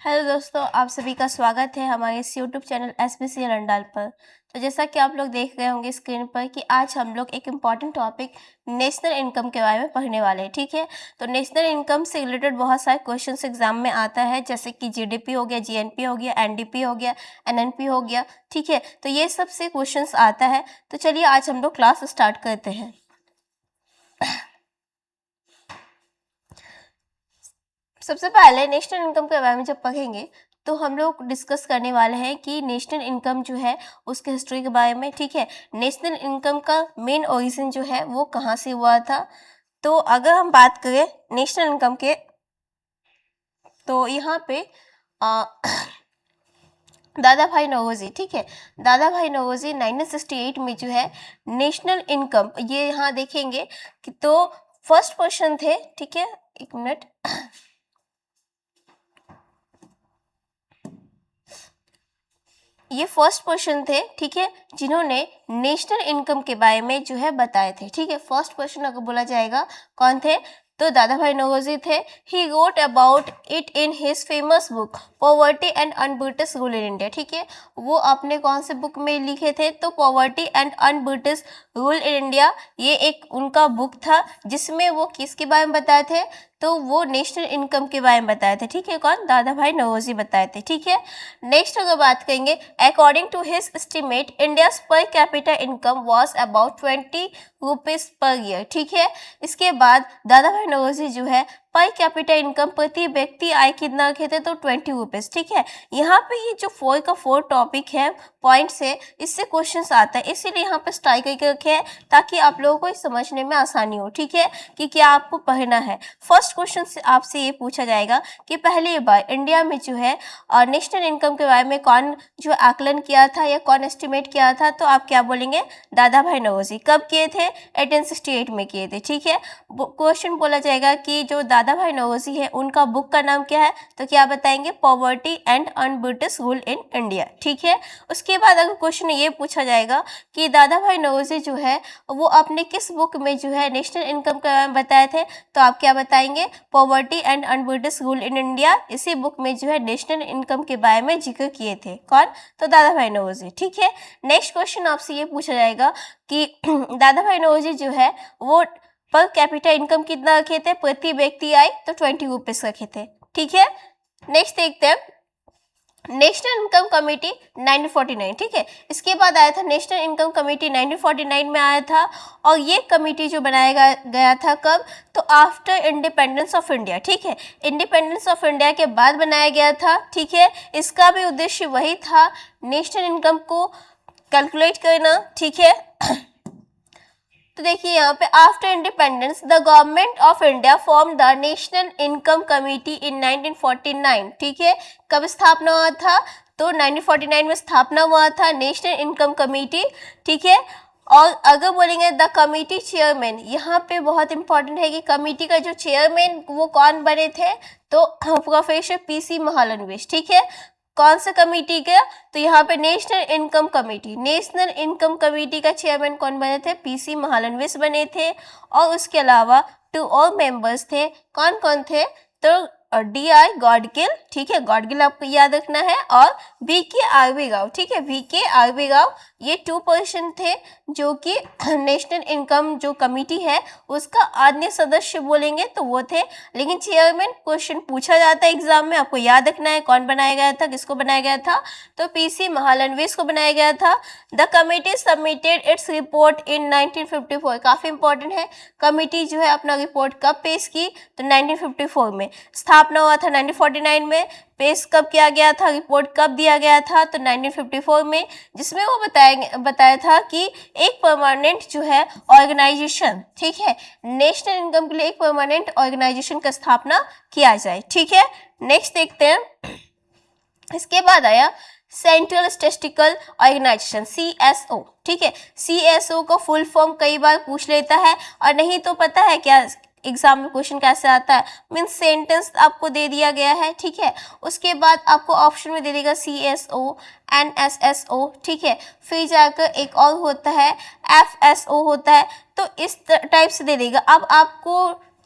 Hello दोस्तों, आप सभी का स्वागत है हमारे इस यूट्यूब चैनल SBC लंडाल पर। तो जैसा कि आप लोग देख रहे होंगे स्क्रीन पर कि आज हम लोग एक इम्पॉर्टेंट टॉपिक नेशनल इनकम के बारे में पढ़ने वाले हैं। ठीक है, तो नेशनल इनकम से रिलेटेड बहुत सारे क्वेश्चंस एग्जाम में आता है, जैसे कि GDP हो गया, GNP हो गया, NDP हो गया, NNP हो गया। ठीक है, तो ये सब से क्वेश्चंस आता है। तो चलिए आज हम लोग क्लास स्टार्ट करते हैं। सबसे पहले नेशनल इनकम के बारे में जब पढ़ेंगे तो हम लोग डिस्कस करने वाले हैं कि नेशनल इनकम जो है उसके हिस्ट्री के बारे में। ठीक है, नेशनल इनकम का मेन ओरिजिन जो है वो कहाँ से हुआ था। तो अगर हम बात करें नेशनल इनकम के, तो यहाँ पे दादा भाई नौरोजी, ठीक है, दादा भाई नौरोजी 1968 में जो है नेशनल इनकम, ये यहाँ देखेंगे कि तो फर्स्ट क्वेश्चन थे। ठीक है, एक मिनट। ये फर्स्ट क्वेश्चन थे, ठीक है, जिन्होंने नेशनल इनकम के बारे में जो है बताए थे। ठीक है, फर्स्ट क्वेश्चन अगर बोला जाएगा कौन थे, तो दादा भाई नौरोजी थे। He wrote about it in his famous book poverty and un-British rule in India. ठीक है, वो आपने कौन से बुक में लिखे थे, तो poverty and un-British rule in India, ये एक उनका बुक था जिसमें वो किसके बारे में बताए थे, तो वो नेशनल इनकम के बारे में बताए थे। ठीक है, कौन, दादा भाई नौरोजी बताए थे। ठीक है, नेक्स्ट अगर बात करेंगे, according to his estimate India per capita income was about 20 rupees per year. ठीक है, इसके बाद दादा भाई नौरोजी जो है पर कैपिटा इनकम, प्रति व्यक्ति आय कितना रखे थे, तो 20 रुपीज। ठीक है, यहाँ पे ये जो 4 का 4 टॉपिक है, पॉइंट्स है, इससे क्वेश्चंस आता है, इसीलिए यहाँ पे स्ट्राइक करके रखे हैं ताकि आप लोगों को समझने में आसानी हो। ठीक है, कि क्या आपको पढ़ना है। फर्स्ट क्वेश्चन से आपसे ये पूछा जाएगा कि पहली बार इंडिया में जो है नेशनल इनकम के बारे में कौन जो आकलन किया था या कौन एस्टिमेट किया था, तो आप क्या बोलेंगे, दादा भाई नौरोजी। कब किए थे, 1868 में किए थे। ठीक है, क्वेश्चन बोला जाएगा कि जो दादा भाई नौरोजी है उनका बुक का नाम क्या है, तो क्या बताएंगे, poverty and un-British rule in India. ठीक है, उसके बाद अगर क्वेश्चन ये पूछा जाएगा कि दादा भाई नौरोजी जो है वो आपने किस बुक में जो है नेशनल इनकम के बारे में बताए थे, तो आप क्या बताएंगे, poverty and un-British rule in India, इसी बुक में जो है नेशनल इनकम के बारे में जिक्र किए थे। कौन, तो दादा भाई नौरोजी। ठीक है, नेक्स्ट क्वेश्चन आपसे ये पूछा जाएगा कि दादा भाई नौरोजी जो है वो पर कैपिटा इनकम कितना रखे थे, प्रति व्यक्ति आय, तो 20 रुपीज रखे थे। ठीक है, नेक्स्ट देखते हैं नेशनल इनकम कमेटी 1949। ठीक है, इसके बाद आया था नेशनल इनकम कमेटी 1949 में आया था, और ये कमेटी जो बनाया गया था कब, तो आफ्टर इंडिपेंडेंस ऑफ इंडिया। ठीक है, इंडिपेंडेंस ऑफ इंडिया के बाद बनाया गया था। ठीक है, इसका भी उद्देश्य वही था, नेशनल इनकम को कैलकुलेट करना। ठीक है, तो देखिए यहाँ पे after independence the government of India form the national income committee in 1949। ठीक है, कब स्थापना हुआ था, तो 1949 में स्थापना हुआ था नेशनल इनकम कमेटी। ठीक है, और अगर बोलेंगे द कमेटी चेयरमैन, यहाँ पे बहुत इंपॉर्टेंट है कि कमेटी का जो चेयरमैन वो कौन बने थे, तो प्रोफेसर PC महालनोबिस। ठीक है, कौन सा कमेटी का, तो यहाँ पे national income committee, national income committee का चेयरमैन कौन बने थे, PC महालनोबिस बने थे। और उसके अलावा 2 और मेंबर्स थे, कौन कौन थे, तो DI गॉडगिल। ठीक है, गॉडगिल आपको याद रखना है, और VK आरवी राव। ठीक है, VK आरवी राव, ये 2 पर्सन थे जो कि नेशनल इनकम जो कमेटी है उसका अन्य सदस्य बोलेंगे तो वो थे। लेकिन चेयरमैन क्वेश्चन पूछा जाता है एग्जाम में, आपको याद रखना है कौन बनाया गया था, किसको बनाया गया था, तो PC महालनोबिस को बनाया गया था। The committee submitted its report इन 1954। काफी इंपॉर्टेंट है, कमेटी जो है अपना रिपोर्ट कब पेश की, तो 1954 में। स्थापना हुआ था 1949 में, पेश कब किया गया था, रिपोर्ट कब दिया गया था, तो 1954 में, जिसमें वो बताया था कि एक परमानेंट जो है ऑर्गेनाइजेशन, ठीक है, नेशनल इनकम के लिए एक परमानेंट ऑर्गेनाइजेशन का स्थापना किया जाए। ठीक है, नेक्स्ट देखते हैं, इसके बाद आया सेंट्रल स्टैटिस्टिकल ऑर्गेनाइजेशन, CSO। ठीक है, CSO को फुल फॉर्म कई बार पूछ लेता है, और नहीं तो पता है क्या एग्जाम में क्वेश्चन कैसे आता है, मीन्स सेंटेंस आपको दे दिया गया है। ठीक है, उसके बाद आपको ऑप्शन में दे देगा CSO, NSSO। ठीक है, फिर जाकर एक और होता है FSO होता है, तो इस टाइप से दे देगा। अब आपको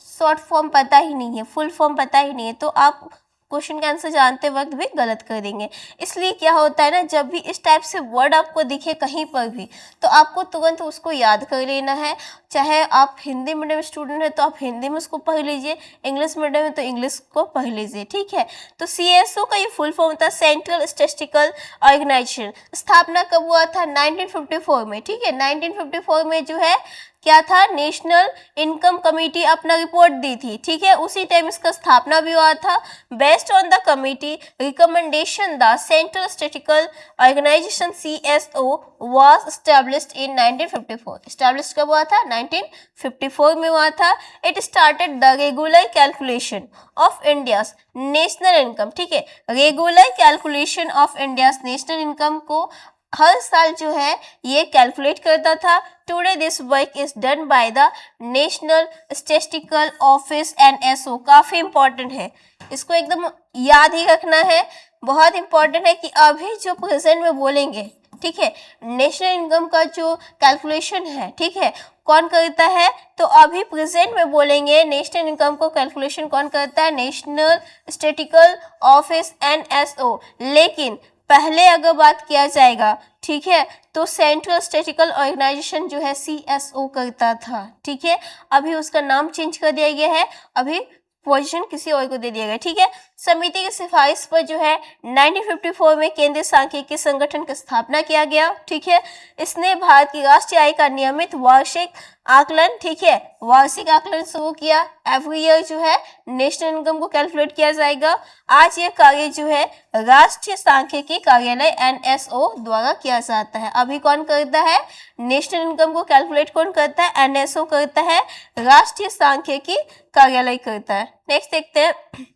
शॉर्ट फॉर्म पता ही नहीं है, फुल फॉर्म पता ही नहीं है, तो आप क्वेश्चन का आंसर जानते वक्त भी गलत कर देंगे। इसलिए क्या होता है ना, जब भी इस टाइप से वर्ड आपको दिखे कहीं पर भी तो आपको तुरंत उसको याद कर लेना है। चाहे आप हिंदी मीडियम स्टूडेंट हैं तो आप हिंदी में उसको पढ़ लीजिए, इंग्लिश मीडियम में तो इंग्लिश को पढ़ लीजिए, ठीक है। तो CSO का ये फुल फॉर्म था सेंट्रल स्टैटिस्टिकल ऑर्गेनाइजेशन। स्थापना कब हुआ था? 1954 में, ठीक है। 1954 में जो है क्या था, नेशनल इनकम कमेटी अपना रिपोर्ट दी थी, ठीक है। उसी टाइम इसका स्थापना भी हुआ था। Based on the committee recommendation the central statistical organisation CSO was established in 1954। Establish कब हुआ था? 1954 में हुआ था। It started the regular calculation of India's national income, ठीक है। Regular calculation of India's national income को हर साल जो है ये कैलकुलेट करता था। Today this work is done by the national statistical office NSO। काफी इंपॉर्टेंट है, इसको एकदम याद ही रखना है, बहुत इंपॉर्टेंट है कि अभी जो प्रेजेंट में बोलेंगे, ठीक है, नेशनल इनकम का जो कैलकुलेशन है, ठीक है, कौन करता है? तो अभी प्रेजेंट में बोलेंगे नेशनल इनकम को कैलकुलेशन कौन करता है? National statistical office NSO। लेकिन पहले अगर बात किया जाएगा, ठीक है, तो सेंट्रल स्टैटिस्टिकल ऑर्गेनाइजेशन जो है CSO करता था, ठीक है। अभी उसका नाम चेंज कर दिया गया है, अभी पोजीशन किसी और को दे दिया गया, ठीक है। समिति की सिफारिश पर जो है 1954 में केंद्रीय सांख्यिकी संगठन की स्थापना किया गया, ठीक है। इसने भारत की राष्ट्रीय आय का नियमित वार्षिक आकलन, ठीक है, वार्षिक आकलन शुरू किया। एवरी ईयर जो है नेशनल इनकम को कैलकुलेट किया जाएगा। आज ये कार्य जो है राष्ट्रीय सांख्यिकी कार्यालय NSO द्वारा किया जाता है। अभी कौन करता है? नेशनल इनकम को कैलकुलेट कौन करता है? NSO करता है, राष्ट्रीय सांख्यिकी कार्यालय करता है। नेक्स्ट देखते हैं।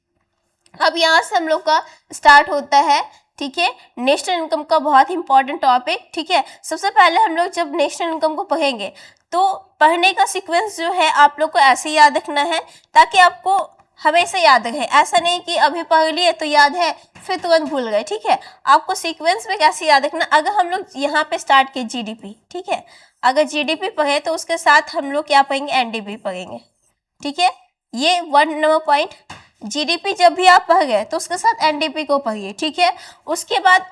अब यहाँ से हम लोग का स्टार्ट होता है, ठीक है, नेशनल इनकम का बहुत इंपॉर्टेंट टॉपिक, ठीक है। सबसे पहले हम लोग जब नेशनल इनकम को पढ़ेंगे तो पढ़ने का सीक्वेंस जो है आप लोग को ऐसे ही याद रखना है ताकि आपको हमेशा याद रहे। ऐसा नहीं कि अभी पढ़ लिए तो याद है फिर तुरंत भूल गए, ठीक है। आपको सीक्वेंस में कैसे याद रखना, अगर हम लोग यहाँ पे स्टार्ट किए GDP, ठीक है, अगर GDP पढ़े तो उसके साथ हम लोग क्या पढ़ेंगे? NDP पढ़ेंगे, ठीक है। ये 1 नंबर पॉइंट। GDP जब भी आप पढ़ गए तो उसके साथ NDP को पढ़िए, ठीक है। उसके बाद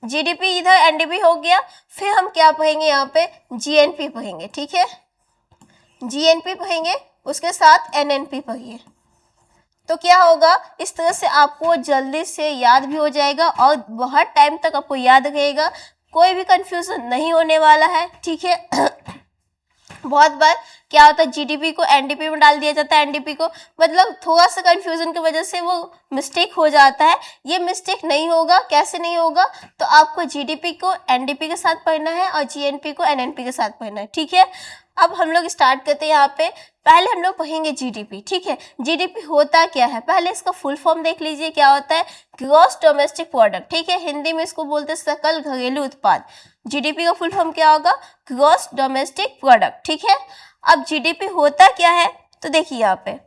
GDP इधर NDP हो गया, फिर हम क्या पढ़ेंगे? यहाँ पे GNP पढ़ेंगे, ठीक है। GNP पढ़ेंगे, उसके साथ NNP पढ़िए। तो क्या होगा? इस तरह से आपको जल्दी से याद भी हो जाएगा और बहुत टाइम तक आपको याद रहेगा, कोई भी कंफ्यूजन नहीं होने वाला है, ठीक है। बहुत बार क्या होता है, GDP को NDP में डाल दिया जाता है, NDP को, मतलब थोड़ा सा कंफ्यूजन की वजह से वो मिस्टेक हो जाता है। ये मिस्टेक नहीं होगा। कैसे नहीं होगा? तो आपको GDP को NDP के साथ पढ़ना है और GNP को NNP के साथ पढ़ना है, ठीक है। अब हम लोग स्टार्ट करते हैं। यहाँ पे पहले हम लोग पढ़ेंगे GDP, ठीक है। GDP होता क्या है? पहले इसका फुल फॉर्म देख लीजिए, क्या होता है? ग्रॉस डोमेस्टिक प्रोडक्ट, ठीक है। हिंदी में इसको बोलते हैं सकल घरेलू उत्पाद। GDP का फुल फॉर्म क्या होगा? ग्रॉस डोमेस्टिक प्रोडक्ट, ठीक है। अब GDP होता क्या है? तो देखिए यहाँ पे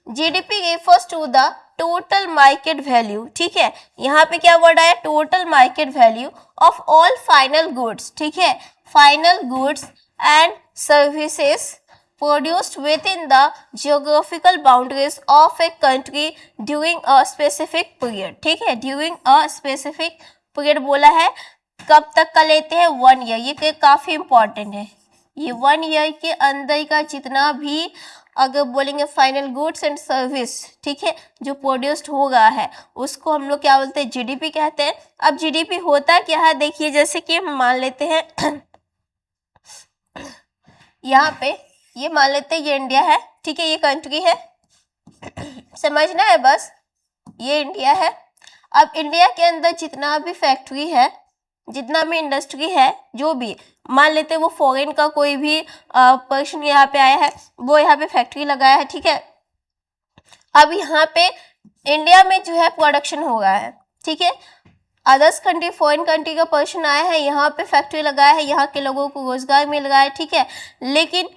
GDP refers to the total market value, ठीक है। यहाँ पे क्या वर्ड आया? Total market value of all final goods, ठीक है। Final goods and services produced within the geographical boundaries of a country during a specific period, ठीक है। during a specific period बोला है, कब तक का लेते हैं? 1 ईयर। ये काफी इंपॉर्टेंट है। ये 1 ईयर के अंदर का जितना भी अगर बोलेंगे फाइनल गुड्स एंड सर्विस, ठीक है, जो प्रोड्यूस्ड हो रहा है उसको हम लोग क्या बोलते हैं? GDP कहते हैं। अब GDP होता क्या है? देखिए, जैसे कि हम मान लेते हैं यहाँ पे ये मान लेते हैं ये इंडिया है, ठीक है, ये कंट्री है, समझना है बस, ये इंडिया है। अब इंडिया के अंदर जितना भी फैक्ट्री है, जितना भी इंडस्ट्री है, जो भी मान लेते हैं वो फॉरेन का कोई भी पर्सन यहाँ पे आया है, वो यहाँ पे फैक्ट्री लगाया है, ठीक है। अब यहाँ पे इंडिया में जो है प्रोडक्शन हो रहा है, ठीक है। अदर्स कंट्री, फॉरेन कंट्री का पर्सन आया है, यहाँ पे फैक्ट्री लगाया है, यहाँ के लोगों को रोजगार मिल रहा है, ठीक है। लेकिन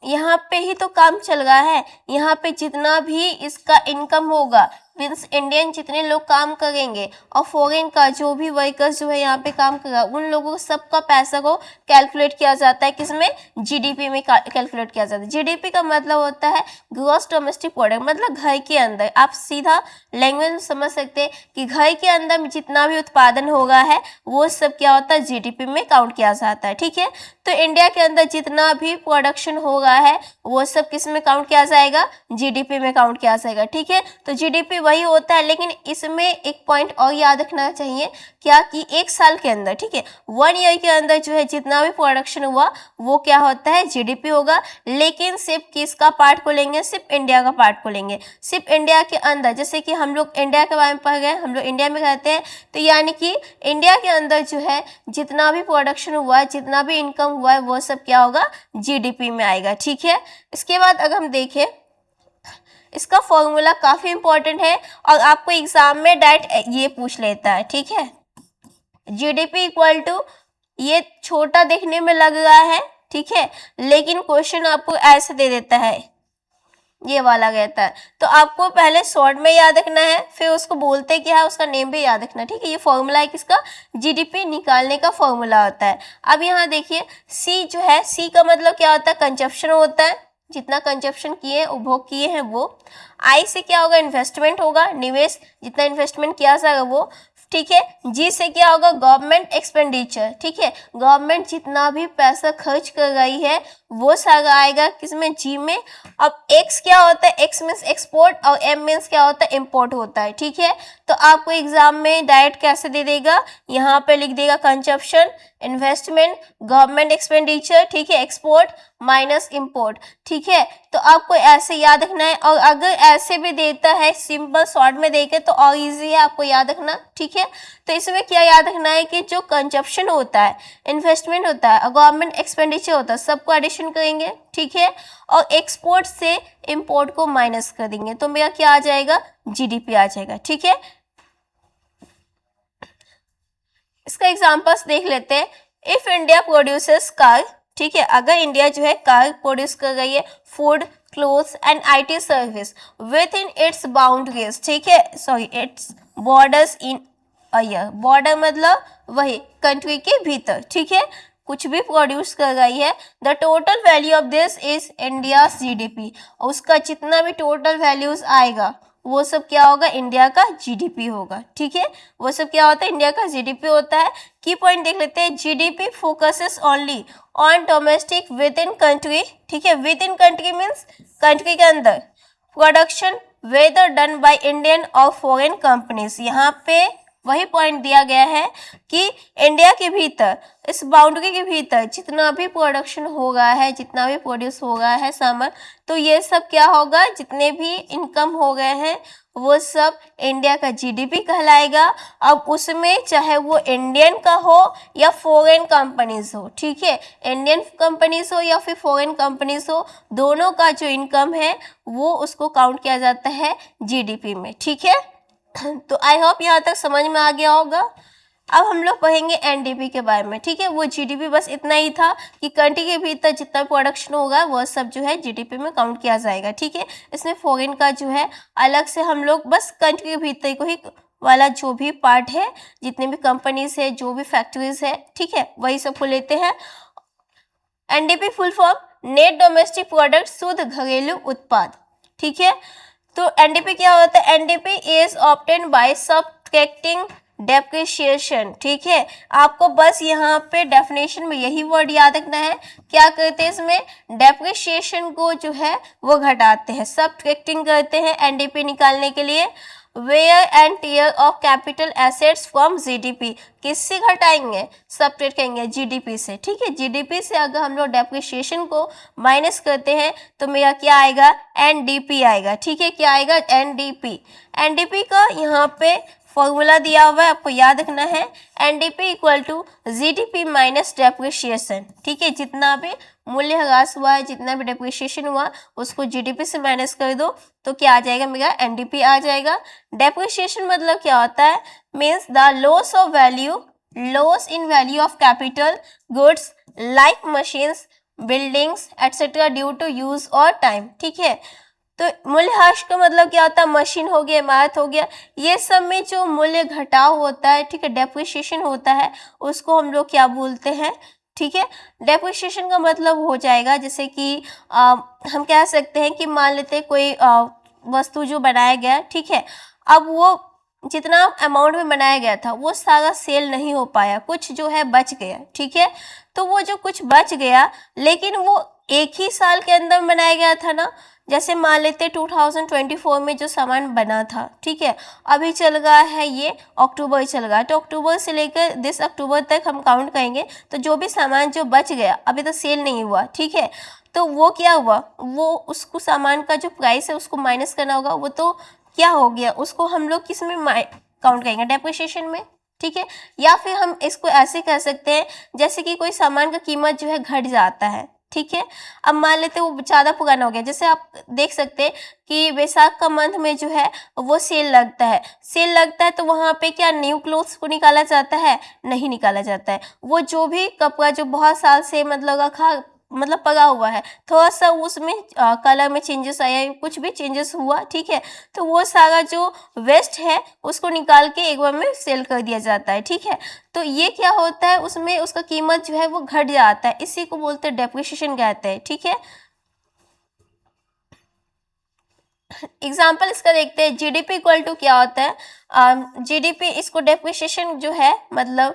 यहाँ पे ही तो काम चल रहा है, यहाँ पे जितना भी इसका इनकम होगा मीन्स इंडियन जितने लोग काम करेंगे और फॉरेन का जो भी वर्कर्स जो है यहाँ पे काम कर रहा है, उन लोगों को सबका पैसा को कैलकुलेट किया जाता है किसमें, जीडीपी में कैलकुलेट किया जाता है। जीडीपी का मतलब होता है ग्रॉस डोमेस्टिक प्रोडक्ट, मतलब घर के अंदर, आप सीधा लैंग्वेज में समझ सकते हैं कि घर के अंदर जितना भी उत्पादन होगा है वो सब क्या होता है, जीडीपी में काउंट किया जाता है। ठीक है, तो इंडिया के अंदर जितना भी प्रोडक्शन हो रहा है वो सब किस में काउंट किया जाएगा, जीडीपी में काउंट किया जाएगा। ठीक है, तो जीडीपी वही होता है, लेकिन इसमें एक पॉइंट और याद रखना चाहिए, क्या कि एक साल के अंदर, ठीक है, 1 ईयर के अंदर जो है जितना भी प्रोडक्शन हुआ वो क्या होता है, जीडीपी होगा। लेकिन सिर्फ किसका पार्ट को लेंगे, सिर्फ इंडिया का पार्ट को लेंगे। सिर्फ इंडिया के अंदर, जैसे कि हम लोग इंडिया के बारे में पढ़ गए, हम लोग इंडिया में रहते हैं, तो यानी कि इंडिया के अंदर जो है जितना भी प्रोडक्शन हुआ है, जितना भी इनकम हुआ है, वो सब क्या होगा, जीडीपी में आएगा। ठीक है, इसके बाद अगर हम देखें, इसका फॉर्मूला काफी इंपॉर्टेंट है और आपको एग्जाम में डायरेक्ट ये पूछ लेता है। ठीक है, जीडीपी इक्वल टू, ये छोटा देखने में लग रहा है, ठीक है, लेकिन क्वेश्चन आपको ऐसे दे देता है, ये वाला रहता है, तो आपको पहले शॉर्ट में याद रखना है, फिर उसको बोलते क्या है उसका नेम भी याद रखना है। ठीक है, ये फॉर्मूला है किसका, जीडीपी निकालने का फॉर्मूला होता है। अब यहाँ देखिए, सी जो है, सी का मतलब क्या होता है, कंजप्शन होता है, जितना कंजप्शन किए, उपभोग किए हैं वो। आई से क्या होगा, इन्वेस्टमेंट होगा, निवेश, जितना इन्वेस्टमेंट किया जाएगा वो। ठीक है, जी से क्या होगा, गवर्नमेंट एक्सपेंडिचर। ठीक है, गवर्नमेंट जितना भी पैसा खर्च कर रही है वो सारा आएगा किसमें, जी में। अब एक्स क्या होता है, एक्स मीन्स एक्सपोर्ट और एम मीन्स क्या होता है, इम्पोर्ट होता है। ठीक है, तो आपको एग्जाम में डायरेक्ट कैसे दे देगा, यहाँ पे लिख देगा कंजप्शन, इन्वेस्टमेंट, गवर्नमेंट एक्सपेंडिचर, ठीक है, एक्सपोर्ट माइनस इम्पोर्ट। ठीक है, तो आपको ऐसे याद रखना है, और अगर ऐसे भी देता है सिंपल शॉर्ट में देके तो और इजी है आपको याद रखना। ठीक है, तो इसमें क्या याद रखना है कि जो कंजप्शन होता है, इन्वेस्टमेंट होता है और गवर्नमेंट एक्सपेंडिचर होता है, सबको एडिशन करेंगे। ठीक है, और एक्सपोर्ट से इम्पोर्ट को माइनस कर देंगे, तो मेरा क्या आ जाएगा, जीडीपी आ जाएगा। ठीक है, इसका एग्जांपल्स देख लेते हैं। इफ इंडिया प्रोड्यूसेस कार, ठीक है, अगर इंडिया जो है कार प्रोड्यूस कर रही है, food, clothes and IT service with in its boundaries, ठीक है, sorry it's borders in a year, border मतलब वही कंट्री के भीतर। ठीक है, कुछ भी प्रोड्यूस कर रही है, the total value of this is India GDP, और उसका जितना भी टोटल वैल्यूज आएगा वो सब क्या होगा, इंडिया का जीडीपी होगा। ठीक है, वो सब क्या होता है, इंडिया का जीडीपी होता है। की पॉइंट देख लेते हैं, GDP focuses only on domestic within country, ठीक है, within country means country के अंदर production whether done by Indian और फॉरेन कंपनीज। यहाँ पे वही पॉइंट दिया गया है कि इंडिया के भीतर, इस बाउंड्री के भीतर जितना भी प्रोडक्शन हो रहा है, जितना भी प्रोड्यूस हो रहा है सामान, तो ये सब क्या होगा, जितने भी इनकम हो गए हैं वो सब इंडिया का जीडीपी कहलाएगा। अब उसमें चाहे वो इंडियन का हो या फॉरेन कंपनीज हो, ठीक है, इंडियन कंपनीज हो या फिर फॉरेन कंपनीज हो, दोनों का जो इनकम है वो उसको काउंट किया जाता है जीडीपी में। ठीक है, तो आई होप यहाँ तक समझ में आ गया होगा। अब हम लोग पढ़ेंगे एनडीपी के बारे में। ठीक है, वो जीडीपी बस इतना ही था कि कंट्री के भीतर जितना प्रोडक्शन होगा वो सब जो है जीडीपी में काउंट किया जाएगा। ठीक है, इसमें फॉरेन का जो है अलग से हम लोग बस कंट्री के भीतर को ही वाला जो भी पार्ट है, जितने भी कंपनीज है, जो भी फैक्ट्रीज है, ठीक है, वही सब को लेते हैं। NDP full form net domestic product, शुद्ध घरेलू उत्पाद। ठीक है, तो एनडीपी क्या होता है, NDP is obtain by subtracting depreciation. ठीक है, आपको बस यहाँ पे डेफिनेशन में यही वर्ड याद रखना है, क्या करते हैं इसमें, डेप्रिसिएशन को जो है वो घटाते हैं, सब्ट्रैक्टिंग करते हैं एनडीपी निकालने के लिए। Wear and tear of capital assets from GDP, किससे घटाएंगे, सब्ट्रैक्ट करेंगे जीडीपी से। ठीक है, जीडीपी से अगर हम लोग डेप्रिसिएशन को माइनस करते हैं तो मेरा क्या आएगा, एनडीपी आएगा। ठीक है, क्या आएगा, एनडीपी। एनडीपी का यहाँ पे फॉर्मूला दिया हुआ है, आपको याद रखना है, NDP equal to GDP minus depreciation. ठीक है, जितना भी मूल्य ह्रास हुआ है, जितना भी डेप्रिसिएशन हुआ, उसको जीडीपी से माइनस कर दो तो क्या आ जाएगा, मेरा एनडीपी आ जाएगा। डेप्रिसिएशन मतलब क्या होता है, means the loss of value, loss in value of capital goods like machines, buildings etcetera due to use और टाइम। ठीक है, तो मूल्यह्रास का मतलब क्या होता है, मशीन हो गया, इमारत हो गया, ये सब में जो मूल्य घटाव होता है, ठीक है, डेप्रिसिएशन होता है, उसको हम लोग क्या बोलते हैं, ठीक है। डेप्रिसिएशन का मतलब हो जाएगा जैसे कि हम कह सकते हैं कि मान लेते हैं कोई वस्तु जो बनाया गया, ठीक है, अब वो जितना अमाउंट में बनाया गया था वो सारा सेल नहीं हो पाया, कुछ जो है बच गया, ठीक है। तो वो जो कुछ बच गया, लेकिन वो एक ही साल के अंदर बनाया गया था ना, जैसे मान लेते 2024 में जो सामान बना था, ठीक है, अभी चल रहा है ये अक्टूबर चल रहा है, तो अक्टूबर से लेकर 10 अक्टूबर तक हम काउंट करेंगे, तो जो भी सामान जो बच गया अभी तो सेल नहीं हुआ, ठीक है, तो वो क्या हुआ, वो उसको सामान का जो प्राइस है उसको माइनस करना होगा, वो तो क्या हो गया, उसको हम लोग किस में काउंट करेंगे, डेप्रिसिएशन में, ठीक है। या फिर हम इसको ऐसे कह सकते हैं जैसे कि कोई सामान का कीमत जो है घट जाता है, ठीक है। अब मान लेते वो ज़्यादा पुराना हो गया, जैसे आप देख सकते हैं कि वैशाख का मंथ में जो है वो सेल लगता है, सेल लगता है तो वहाँ पे क्या न्यू क्लोथ्स को निकाला जाता है, नहीं निकाला जाता है, वो जो भी कपड़ा जो बहुत साल से मतलब रखा मतलब पका हुआ है, थोड़ा सा उसमें कलर में चेंजेस आया, कुछ भी चेंजेस हुआ, ठीक है, तो वो सारा जो वेस्ट है उसको निकाल के एक बार में सेल कर दिया जाता है, ठीक है। तो ये क्या होता है, उसमें उसका कीमत जो है वो घट जाता है, इसी को बोलते हैं डेप्रिसिएशन कहते हैं, ठीक है। एग्जाम्पल इसका देखते हैं, जीडीपी इक्वल टू क्या होता है, जीडीपी, इसको डेप्रिसिएशन जो है मतलब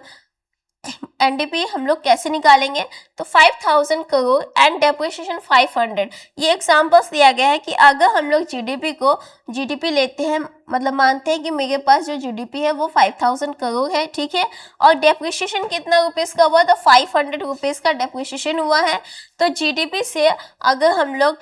एनडीपी हम लोग कैसे निकालेंगे, तो 5000 करोड़ एंड डेप्रिसिएशन 500, ये एग्जाम्पल्स दिया गया है कि अगर हम लोग जीडीपी लेते हैं, मतलब मानते हैं कि मेरे पास जो जीडीपी है वो 5000 करोड़ है, ठीक है, और डेप्रिसिएशन कितना रुपीस का हुआ, तो 500 रुपीस का डेप्रिसिएशन हुआ है, तो जीडीपी से अगर हम लोग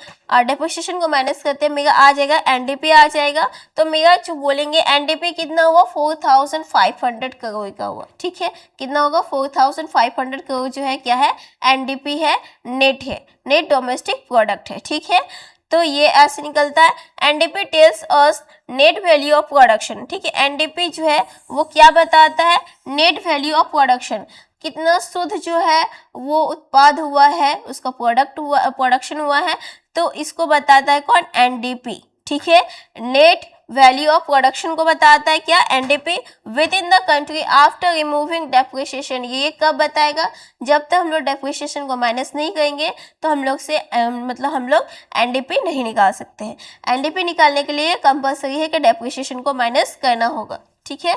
डेप्रिसिएशन को माइनस करते हैं, मेरा आ जाएगा एनडीपी आ जाएगा, तो मेरा जो बोलेंगे एनडीपी कितना हुआ, 4500 करोड़ का हुआ, ठीक है, कितना होगा, 4500 करोड़ जो है क्या है, एनडीपी है, नेट है, नेट डोमेस्टिक प्रोडक्ट है, ठीक है। तो ये ऐसे निकलता है, NDP tells us net value of production, ठीक है, एनडीपी जो है वो क्या बताता है, नेट वैल्यू ऑफ प्रोडक्शन, कितना शुद्ध जो है वो उत्पाद हुआ है, उसका प्रोडक्शन हुआ है, तो इसको बताता है कौन, एनडीपी, ठीक है। नेट वैल्यू ऑफ प्रोडक्शन को बताता है क्या, NDP, with in the country after removing depreciation, ये कब बताएगा, जब तक हम लोग डेप्रिसिएशन को माइनस नहीं करेंगे तो हम लोग से मतलब हम लोग एनडीपी नहीं निकाल सकते हैं, एनडीपी निकालने के लिए कंपलसरी है कि डेप्रिसिएशन को माइनस करना होगा, ठीक है।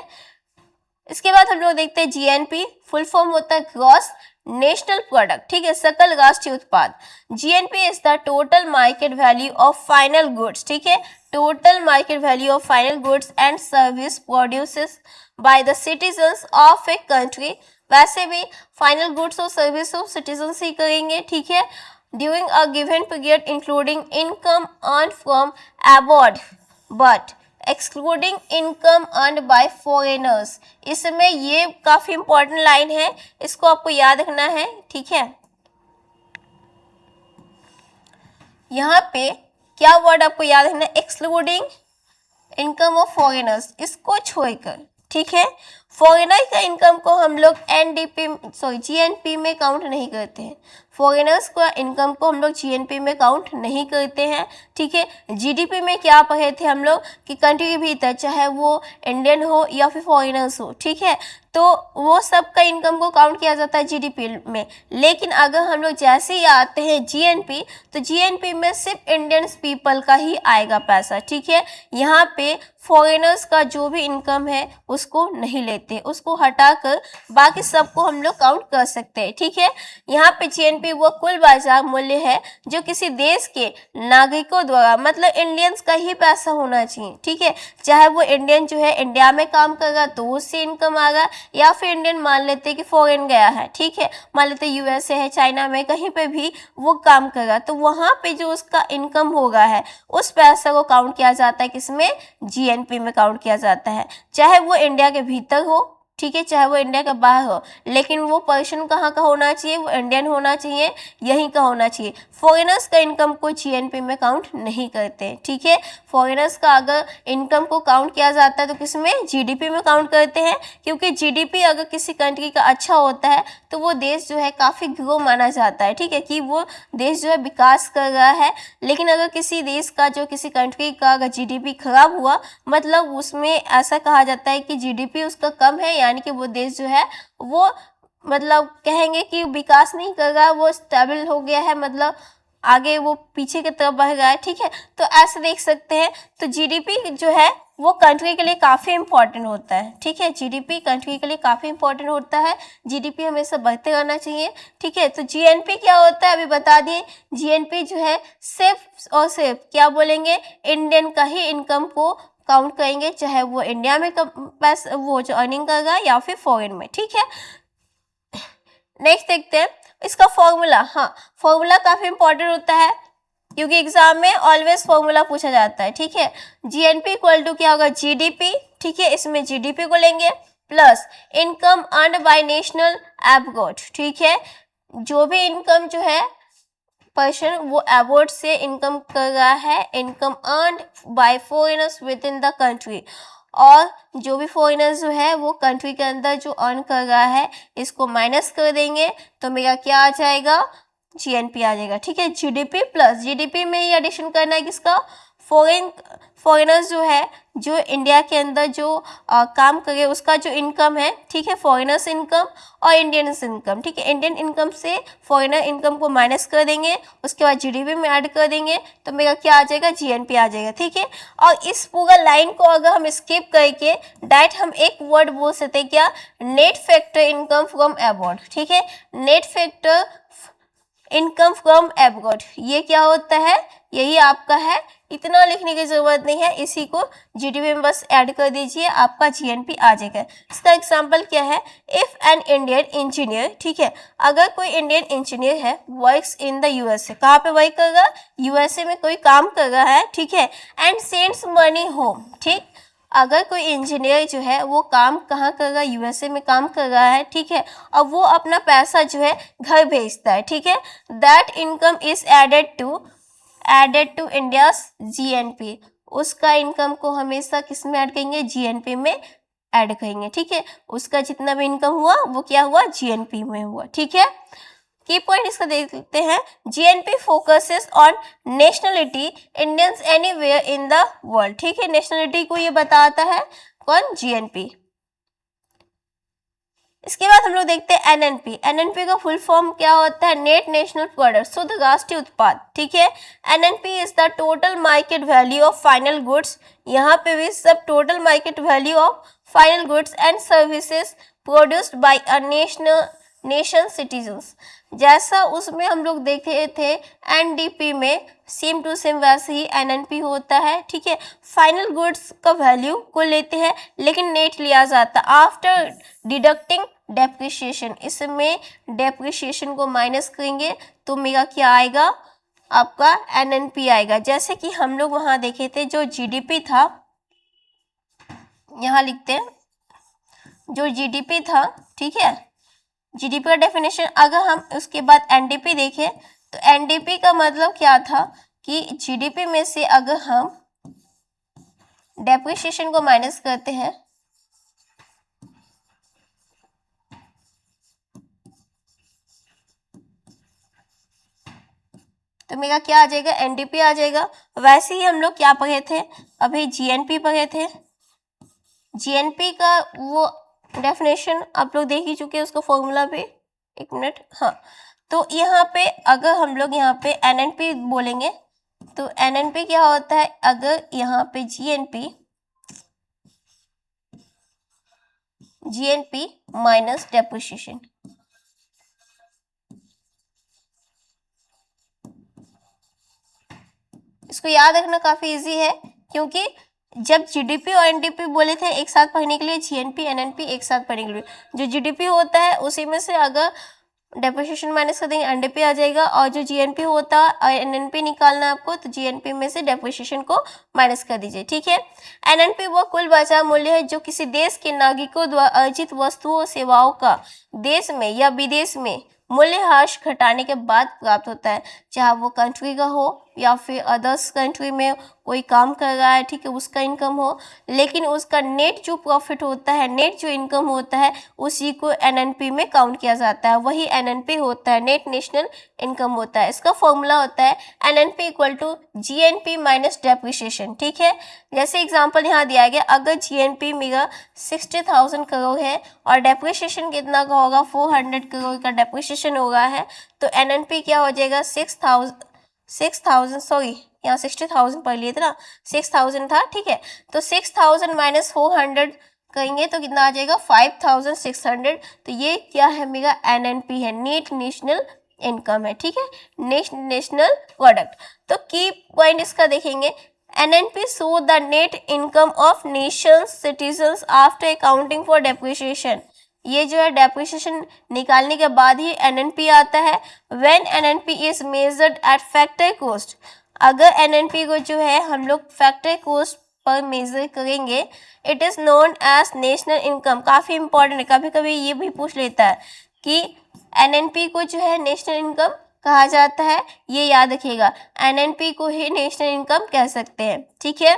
इसके बाद हम लोग देखते हैं जीएनपी, फुल फॉर्म होता है ग्रॉस नेशनल प्रोडक्ट, ठीक है, सकल राष्ट्रीय उत्पाद। GNP is the total market value of final goods, ठीक है, total market value of final goods and service produces by the citizens of a country, वैसे भी फाइनल गुड्स और सर्विस ऑफ सिटीजन्स ही करेंगे, ठीक है, during a given period including income earn from abroad but excluding income earn by foreigners. इसमें ये काफी important line है, इसको आपको याद रखना है, ठीक है। यहाँ पे क्या वर्ड आपको याद रखना है, एक्सक्लूडिंग इनकम ऑफ फॉरेनर्स, इसको छोड़कर, ठीक है। फॉरेनर का इनकम को हम लोग जीएनपी में काउंट नहीं करते हैं, फॉरेनर्स का इनकम को हम लोग जीएनपी में काउंट नहीं करते हैं, ठीक है। जीडीपी में क्या पढ़े थे हम लोग कि कंट्री के भीतर चाहे वो इंडियन हो या फिर फॉरेनर्स हो, ठीक है, तो वो सब का इनकम को काउंट किया जाता है जीडीपी में, लेकिन अगर हम लोग जैसे ही आते हैं जीएनपी, तो जीएनपी में सिर्फ इंडियंस पीपल का ही आएगा पैसा, ठीक है। यहाँ पे फॉरेनर्स का जो भी इनकम है उसको नहीं लेते, उसको हटाकर बाकी सबको हम लोग काउंट कर सकते हैं, ठीक है। यहाँ पे जीएनपी वो कुल बाजार मूल्य है जो किसी देश के नागरिकों द्वारा, मतलब इंडियंस का ही पैसा होना चाहिए, ठीक है, चाहे वो इंडियन जो है इंडिया में काम कर रहा तो उससे इनकम आ रहा, या फिर इंडियन मान लेते हैं कि फॉरेन गया है, ठीक है, मान लेते यूएसए है, चाइना में, कहीं पे भी वो काम कर रहा, तो वहाँ पे जो उसका इनकम हो रहा है उस पैसा को काउंट किया जाता है, किसमें, जीएनपी में काउंट किया जाता है, चाहे वो इंडिया के भीतर हो, ठीक है, चाहे वो इंडिया का बाहर हो, लेकिन वो पर्सन कहाँ का होना चाहिए, वो इंडियन होना चाहिए, यहीं का होना चाहिए। फॉरेनर्स का इनकम को जीएनपी में काउंट नहीं करते, ठीक है। फॉरेनर्स का अगर इनकम को काउंट किया जाता है तो किसमें, जीडीपी में काउंट करते हैं, क्योंकि जीडीपी अगर किसी कंट्री का अच्छा होता है तो वो देश जो है काफ़ी ग्रो माना जाता है, ठीक है, कि वो देश जो है विकास कर रहा है। लेकिन अगर किसी देश का जो किसी कंट्री का अगर जीडीपी खराब हुआ, मतलब उसमें ऐसा कहा जाता है कि जीडीपी उसका कम है, यानी कि वो देश जो है वो मतलब कहेंगे कि विकास नहीं कर रहा, वो स्टेबल हो गया है, मतलब आगे वो पीछे की तरफ बढ़ रहा है, ठीक है। तो ऐसे देख सकते हैं। तो जीडीपी जो है वो कंट्री के लिए काफ़ी इंपॉर्टेंट होता है, ठीक है। जीडीपी कंट्री के लिए काफ़ी इंपॉर्टेंट होता है, जीडीपी हमेशा बढ़ते रहना चाहिए, ठीक है। तो जीएनपी क्या होता है अभी बता दिए। जीएनपी जो है सिर्फ और सिर्फ क्या बोलेंगे, इंडियन का ही इनकम को काउंट करेंगे, चाहे वो इंडिया में पैसा वो जो अर्निंग कर रहा है या फिर फॉरेन में, ठीक है। नेक्स्ट देखते हैं इसका फॉर्मूला। हाँ, फॉर्मूला काफ़ी इंपॉर्टेंट होता है क्योंकि एग्जाम में ऑलवेज फॉर्मूला पूछा जाता है, ठीक है। जीएनपी इक्वल टू क्या होगा, जीडीपी, ठीक है, इसमें जीडीपी को लेंगे plus income earn by national abroad, ठीक है। जो भी इनकम जो है पर्सन वो एबोर्ड से इनकम कर रहा है, income earn by foreigners with in the country, और जो भी फॉरेनर्स जो है वो कंट्री के अंदर जो अर्न कर रहा है इसको माइनस कर देंगे तो मेरा क्या आ जाएगा, जीएनपी आ जाएगा, ठीक है। जीडीपी प्लस जीडीपी में ही एडिशन करना है किसका, फॉरेनर्स जो है जो इंडिया के अंदर जो काम करे उसका जो इनकम है, ठीक है, फॉरेनर्स इनकम और इंडियंस इनकम, ठीक है। इंडियन इनकम से फॉरेनर इनकम को माइनस कर देंगे, उसके बाद जीडीपी में ऐड कर देंगे तो मेरा क्या आ जाएगा, जीएनपी आ जाएगा, ठीक है। और इस पूरा लाइन को अगर हम स्किप करके डायरेक्ट हम एक वर्ड बोल सकते हैं क्या, net factor income from abroad, ठीक है। Net factor income from abroad, ये क्या होता है, यही आपका है, इतना लिखने की जरूरत नहीं है, इसी को जीडीपी में बस ऐड कर दीजिए, आपका जीएनपी आ जाएगा। इसका एग्जांपल क्या है, इफ एन इंडियन इंजीनियर, ठीक है, अगर कोई इंडियन इंजीनियर है वर्क्स इन द यूएसए, कहाँ पे वर्क कर रहा है, यूएसए में कोई काम कर रहा है, ठीक है, एंड सेंड्स मनी होम, ठीक। अगर कोई इंजीनियर जो है वो काम कहाँ कर रहा है, यूएसए में काम कर रहा है, ठीक है, और वो अपना पैसा जो है घर भेजता है, ठीक है, that income is added to India's GNP, उसका इनकम को हमेशा किस में ऐड करेंगे, जीएनपी में ऐड करेंगे, ठीक है। उसका जितना भी इनकम हुआ वो क्या हुआ, जीएनपी में हुआ, ठीक है। की पॉइंट इसका देख लेते हैं, GNP focuses on nationality Indians anywhere in the world, ठीक है, नेशनलिटी को ये बताता है कौन, जीएनपी। इसके बाद हम लोग देखते हैं एनएनपी। एनएनपी का फुल फॉर्म क्या होता है, नेट नेशनल प्रोडक्ट, शुद्ध राष्ट्रीय उत्पाद, ठीक है। NNP is the total market value of final goods, यहाँ पे भी सब total market value of final goods and services produced by a nation citizens, जैसा उसमें हम लोग देखे थे एनडीपी में, सेम टू सेम वैसे ही एनएनपी होता है, ठीक है। फाइनल गुड्स का वैल्यू को लेते हैं लेकिन नेट लिया जाता है आफ्टर डिडक्टिंग डेप्रिसिएशन, इसमें डेप्रिसिएशन को माइनस करेंगे तो मेरा क्या आएगा, आपका एनएनपी आएगा। जैसे कि हम लोग वहाँ देखे थे जो जीडीपी था, यहाँ लिखते हैं जो जीडीपी था, ठीक है, जीडीपी का डेफिनेशन, अगर हम उसके बाद एनडीपी देखें तो एनडीपी का मतलब क्या था कि जीडीपी में से अगर हम डेप्रिसिएशन को माइनस करते हैं तो मेरा क्या आ जाएगा, एनडीपी आ जाएगा। वैसे ही हम लोग क्या पढ़े थे, अभी जीएनपी पढ़े थे, जीएनपी का वो डेफिनेशन आप लोग देख ही चुके हैं, उसका फॉर्मूला भी, एक मिनट, हाँ। तो यहाँ पे अगर हम लोग यहाँ पे एनएनपी बोलेंगे तो एनएनपी क्या होता है, अगर यहाँ पे जीएनपी माइनस डेप्रिसिएशन, इसको याद रखना काफी इजी है क्योंकि जब जीडीपी और एनडीपी बोले थे एक साथ पढ़ने के लिए, जीएनपी एनएनपी एक साथ पढ़ने के लिए, जो जीडीपी होता है उसी में से अगर डेप्रिसिएशन माइनस कर देंगे, एनडीपी आ जाएगा। और जो जीएनपी होता है, एनएनपी निकालना है आपको, तो जीएनपी में से डेप्रिसिएशन को माइनस कर दीजिए, ठीक है। एनएनपी वो कुल बाजार मूल्य है जो किसी देश के नागरिकों द्वारा अर्जित वस्तुओं और सेवाओं का देश में या विदेश में मूल्यह्रास घटाने के बाद प्राप्त होता है, चाहे वो कंट्री का हो या फिर अदर्स कंट्री में कोई काम कर रहा है, ठीक है, उसका इनकम हो, लेकिन उसका नेट जो प्रॉफिट होता है, नेट जो इनकम होता है, उसी को एनएनपी में काउंट किया जाता है। वही एनएनपी होता है, नेट नेशनल इनकम होता है। इसका फॉर्मूला होता है NNP equal to GNP minus depreciation, ठीक है। जैसे एग्जांपल यहाँ दिया गया, अगर जीएनपी मेरा 60,000 करोड़ है और डेप्रिसिएशन कितना का होगा, 400 करोड़ का डेप्रिसिएशन हो रहा है, तो एनएनपी क्या हो जाएगा, 6,000 सॉरी, यहाँ 60,000 पढ़ लिए थे ना, 6,000 था, ठीक है। तो 6,000 माइनस 400 करेंगे तो कितना आ जाएगा, 5,600। तो ये क्या है, मेरा एनएनपी है, नेट नेशनल इनकम है, ठीक है, नेशनल प्रोडक्ट। तो की पॉइंट इसका देखेंगे, NNP show the net income of Nations citizens after accounting for depreciation. ये जो है डेप्रिसिएशन निकालने के बाद ही एनएनपी आता है। When NNP is measured at factor cost, अगर एनएनपी को जो है हम लोग फैक्टर कॉस्ट पर मेजर करेंगे, it is known as national income. काफी इंपॉर्टेंट है, कभी कभी ये भी पूछ लेता है कि एनएनपी को जो है नेशनल इनकम कहा जाता है, ये याद रखिएगा, एनएनपी को ही नेशनल इनकम कह सकते हैं, ठीक है।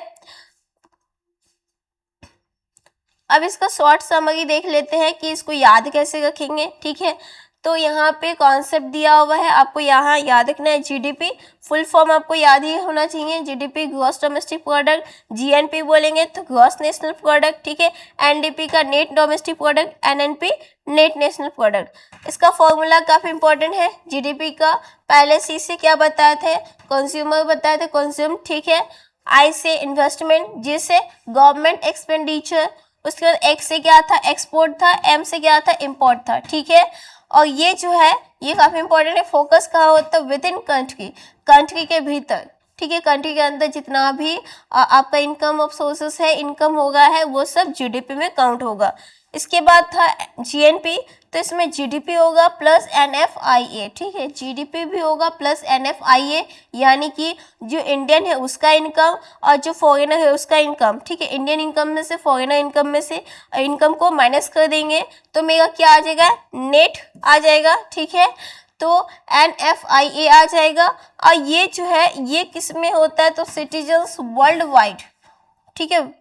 अब इसका शॉर्ट समरी देख लेते हैं कि इसको याद कैसे रखेंगे, ठीक है। तो यहाँ पे कॉन्सेप्ट दिया हुआ है, आपको यहाँ याद रखना है जीडीपी, फुल फॉर्म आपको याद ही होना चाहिए, GDP gross domestic product, GNP बोलेंगे तो ग्रॉस नेशनल प्रोडक्ट, ठीक है, एनडीपी का net domestic product, NNP net national product. इसका फॉर्मूला काफी इंपॉर्टेंट है, जीडीपी का पहले सी से क्या बताए थे, कंज्यूमर बताए थे, कंज्यूम, ठीक है, आई से इन्वेस्टमेंट, जी से गवर्नमेंट एक्सपेंडिचर, उसके बाद एक्स से क्या था, एक्सपोर्ट था, एम से क्या था, इम्पोर्ट था, ठीक है। और ये जो है ये काफी इंपॉर्टेंट है, फोकस कहाँ होता है, विद इन कंट्री, कंट्री के भीतर, ठीक है, कंट्री के अंदर जितना भी आपका इनकम ऑफ सोर्सेस है, इनकम होगा है, वो सब जीडीपी में काउंट होगा। इसके बाद था जीएनपी, तो इसमें जीडीपी होगा प्लस एनएफआईए, ठीक है, जीडीपी भी होगा प्लस एनएफआईए, यानी कि जो इंडियन है उसका इनकम और जो फॉरेनर है उसका इनकम, ठीक है, इंडियन इनकम में से फॉरेनर इनकम में से इनकम को माइनस कर देंगे तो मेरा क्या आ जाएगा, नेट आ जाएगा, ठीक है। तो एनएफआईए आ जाएगा। और ये जो है ये किस में होता है, तो सिटीजन्स वर्ल्ड वाइड, ठीक है,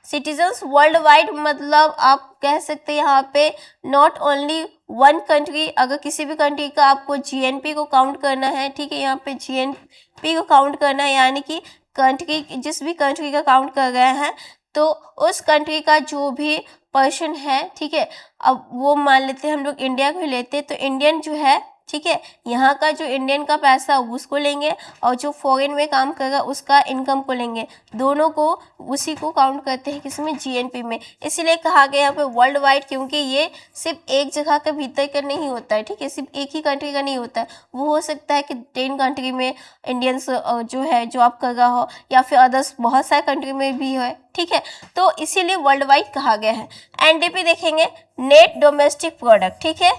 सिटीजन्स वर्ल्ड वाइड मतलब आप कह सकते हैं यहाँ पे नॉट ओनली वन कंट्री, अगर किसी भी कंट्री का आपको जीएनपी को काउंट करना है, ठीक है, यहाँ पे जीएनपी को काउंट करना है, यानी कि कंट्री, जिस भी कंट्री का काउंट कर रहे हैं तो उस कंट्री का जो भी पर्सन है, ठीक है, अब वो मान लेते हैं हम लोग इंडिया को ही लेते हैं, तो इंडियन जो है, ठीक है, यहाँ का जो इंडियन का पैसा उसको लेंगे और जो फॉरेन में काम करेगा उसका इनकम को लेंगे, दोनों को उसी को काउंट करते हैं किसमें, जीएनपी में। इसीलिए कहा गया यहाँ पे वर्ल्ड वाइड, क्योंकि ये सिर्फ एक जगह के भीतर का नहीं होता है, ठीक है, सिर्फ एक ही कंट्री का नहीं होता है, वो हो सकता है कि 10 कंट्री में इंडियंस जो है जॉब कर रहा हो, या फिर अदर्स बहुत सारे कंट्री में भी है, ठीक है, तो इसीलिए वर्ल्ड वाइड कहा गया है। एनडीपी देखेंगे, नेट डोमेस्टिक प्रोडक्ट, ठीक है,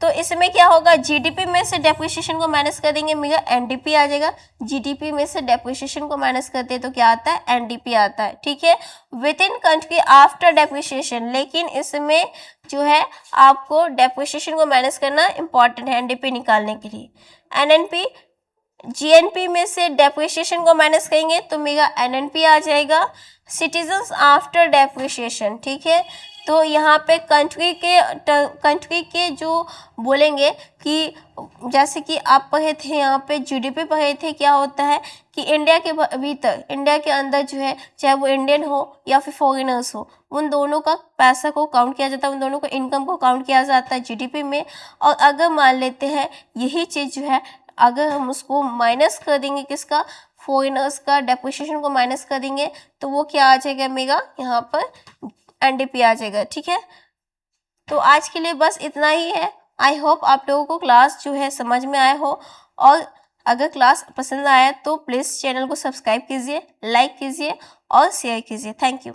तो इसमें क्या होगा, जीडीपी में से डेप्रिसिएशन को माइनस कर देंगे, मेरा एनडीपी आ जाएगा। जीडीपी में से डेप्रिसिएशन को माइनस करते हैं तो क्या आता है, एनडीपी आता है, ठीक है। Within country after depreciation, लेकिन इसमें जो है आपको डेप्रिसिएशन को माइनस करना इंपॉर्टेंट है एनडीपी निकालने के लिए। एनएनपी, जीएनपी में से डेप्रिसिएशन को माइनस करेंगे तो मेरा एनएनपी आ जाएगा। सिटीजन्स आफ्टर डेप्रिसिएशन, ठीक है, तो यहाँ पे कंट्री के जो बोलेंगे कि जैसे कि आप पढ़े थे यहाँ पे जीडीपी पढ़े थे, क्या होता है कि इंडिया के भीतर, इंडिया के अंदर जो है, चाहे वो इंडियन हो या फिर फॉरेनर्स हो, उन दोनों का पैसा को काउंट किया जाता है, उन दोनों को इनकम को काउंट किया जाता है जीडीपी में। और अगर मान लेते हैं यही चीज़ जो है, अगर हम उसको माइनस कर देंगे, किसका, फॉरेनर्स का डेप्रिसिएशन को माइनस कर देंगे, तो वो क्या आ जाएगा, मेरा यहाँ पर एनडीपी आ जाएगा, ठीक है। तो आज के लिए बस इतना ही है। आई होप आप लोगों को क्लास जो है समझ में आया हो, और अगर क्लास पसंद आया तो प्लीज़ चैनल को सब्सक्राइब कीजिए, लाइक कीजिए और शेयर कीजिए। Thank you.